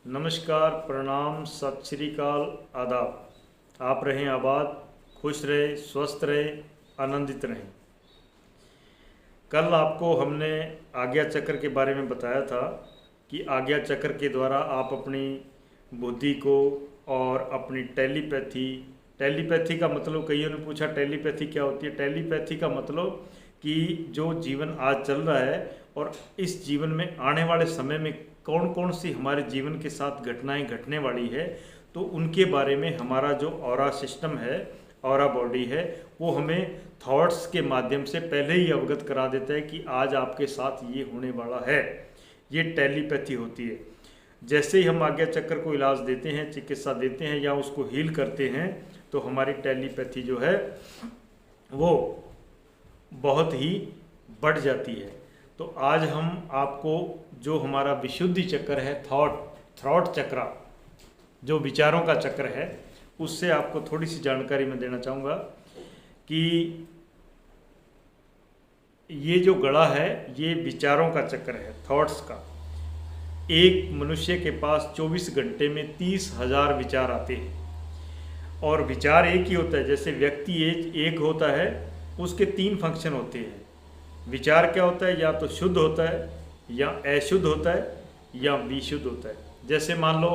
नमस्कार, प्रणाम, सत श्री अकाल, आदाब। आप रहें आबाद, खुश रहें, स्वस्थ रहें, आनंदित रहें। कल आपको हमने आज्ञा चक्र के बारे में बताया था कि आज्ञा चक्र के द्वारा आप अपनी बुद्धि को और अपनी टेलीपैथी का मतलब, कईयों ने पूछा टेलीपैथी क्या होती है। टेलीपैथी का मतलब कि जो जीवन आज चल रहा है और इस जीवन में आने वाले समय में कौन कौन सी हमारे जीवन के साथ घटनाएं घटने वाली है, तो उनके बारे में हमारा जो ऑरा सिस्टम है, ऑरा बॉडी है, वो हमें थॉट्स के माध्यम से पहले ही अवगत करा देता है कि आज आपके साथ ये होने वाला है। ये टेलीपैथी होती है। जैसे ही हम आज्ञा चक्र को इलाज देते हैं, चिकित्सा देते हैं या उसको हील करते हैं, तो हमारी टेलीपैथी जो है वो बहुत ही बढ़ जाती है। तो आज हम आपको जो हमारा विशुद्धि चक्र है, थॉट चक्र, जो विचारों का चक्र है, उससे आपको थोड़ी सी जानकारी मैं देना चाहूँगा कि ये जो गला है ये विचारों का चक्र है, थॉट्स का। एक मनुष्य के पास 24 घंटे में 30,000 विचार आते हैं और विचार एक ही होता है। जैसे व्यक्ति एक होता है, उसके 3 फंक्शन होते हैं। विचार क्या होता है? या तो शुद्ध होता है, या अशुद्ध होता है, या विशुद्ध होता है। जैसे मान लो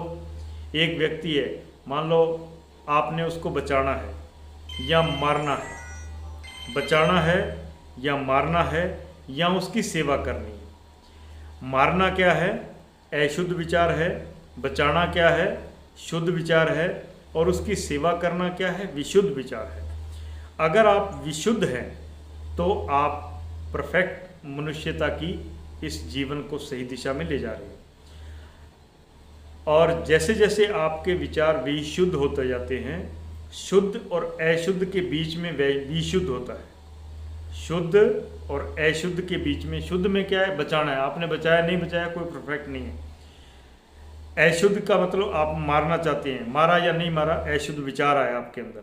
एक व्यक्ति है, मान लो आपने उसको बचाना है या मारना है, बचाना है या मारना है या उसकी सेवा करनी है। मारना क्या है? अशुद्ध विचार है। बचाना क्या है? शुद्ध विचार है। और उसकी सेवा करना क्या है? विशुद्ध विचार है। अगर आप विशुद्ध हैं तो आप परफेक्ट मनुष्यता की इस जीवन को सही दिशा में ले जा रहे हैं। और जैसे जैसे आपके विचार विशुद्ध होते जाते हैं, शुद्ध और अशुद्ध के बीच में विशुद्ध होता है। शुद्ध और अशुद्ध के बीच में, शुद्ध में क्या है? बचाना है। आपने बचाया, नहीं बचाया, कोई परफेक्ट नहीं है। अशुद्ध का मतलब आप मारना चाहते हैं, मारा या नहीं मारा, अशुद्ध विचार आया आपके अंदर।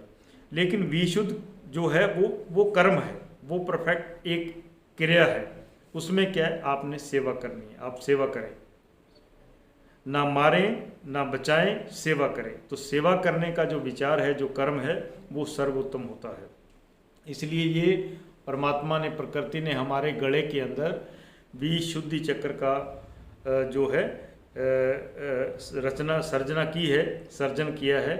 लेकिन विशुद्ध जो है वो कर्म है, वो परफेक्ट एक क्रिया है। उसमें क्या है? आपने सेवा करनी है, आप सेवा करें, ना मारें ना बचाएं, सेवा करें। तो सेवा करने का जो विचार है, जो कर्म है, वो सर्वोत्तम होता है। इसलिए ये परमात्मा ने, प्रकृति ने हमारे गले के अंदर विशुद्धि चक्र का जो है सर्जन किया है।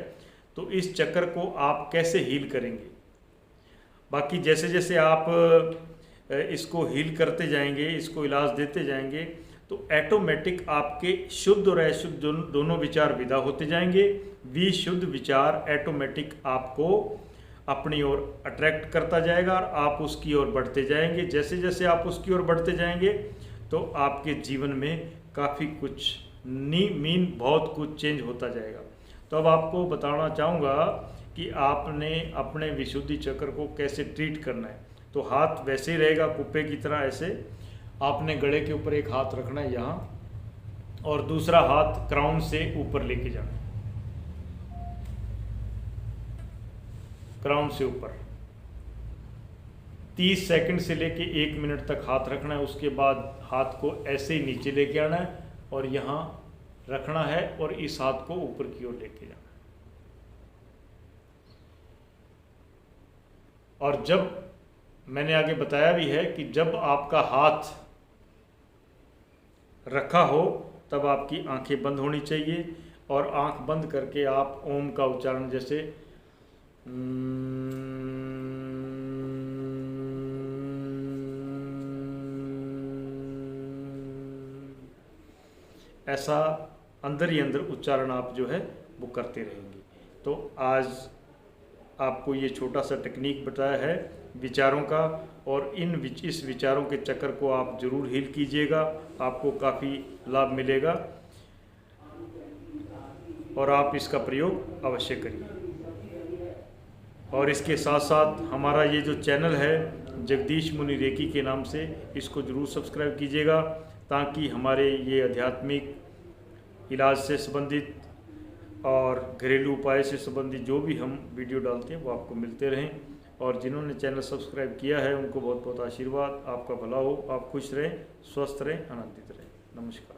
तो इस चक्र को आप कैसे हील करेंगे? बाकी जैसे जैसे आप इसको हील करते जाएंगे, इसको इलाज देते जाएंगे, तो ऑटोमेटिक आपके शुद्ध और अशुद्ध दोनों विचार विदा होते जाएंगे। विशुद्ध विचार ऑटोमेटिक आपको अपनी ओर अट्रैक्ट करता जाएगा और आप उसकी ओर बढ़ते जाएंगे। जैसे जैसे आप उसकी ओर बढ़ते जाएंगे तो आपके जीवन में काफ़ी कुछ बहुत कुछ चेंज होता जाएगा। तो अब आपको बताना चाहूँगा कि आपने अपने विशुद्धि चक्र को कैसे ट्रीट करना है। तो हाथ वैसे ही रहेगा कुप्पे की तरह, ऐसे आपने गले के ऊपर एक हाथ रखना है यहाँ, और दूसरा हाथ क्राउन से ऊपर लेके जाना, क्राउन से ऊपर 30 सेकंड से लेके 1 मिनट तक हाथ रखना है। उसके बाद हाथ को ऐसे ही नीचे लेके आना है और यहाँ रखना है और इस हाथ को ऊपर की ओर लेके जाना है। और जब मैंने आगे बताया भी है कि जब आपका हाथ रखा हो तब आपकी आंखें बंद होनी चाहिए, और आंख बंद करके आप ओम का उच्चारण, जैसे ऐसा अंदर ही अंदर उच्चारण आप जो है वो करते रहेंगे। तो आज आपको ये छोटा सा टेक्निक बताया है विचारों का, और इस विचारों के चक्कर को आप जरूर हील कीजिएगा, आपको काफ़ी लाभ मिलेगा और आप इसका प्रयोग अवश्य करिए। और इसके साथ साथ हमारा ये जो चैनल है जगदीश मुनि रेकी के नाम से, इसको ज़रूर सब्सक्राइब कीजिएगा, ताकि हमारे ये आध्यात्मिक इलाज से संबंधित और घरेलू उपाय से संबंधित जो भी हम वीडियो डालते हैं वो आपको मिलते रहें। और जिन्होंने चैनल सब्सक्राइब किया है उनको बहुत बहुत आशीर्वाद। आपका भला हो, आप खुश रहें, स्वस्थ रहें, आनंदित रहें। नमस्कार।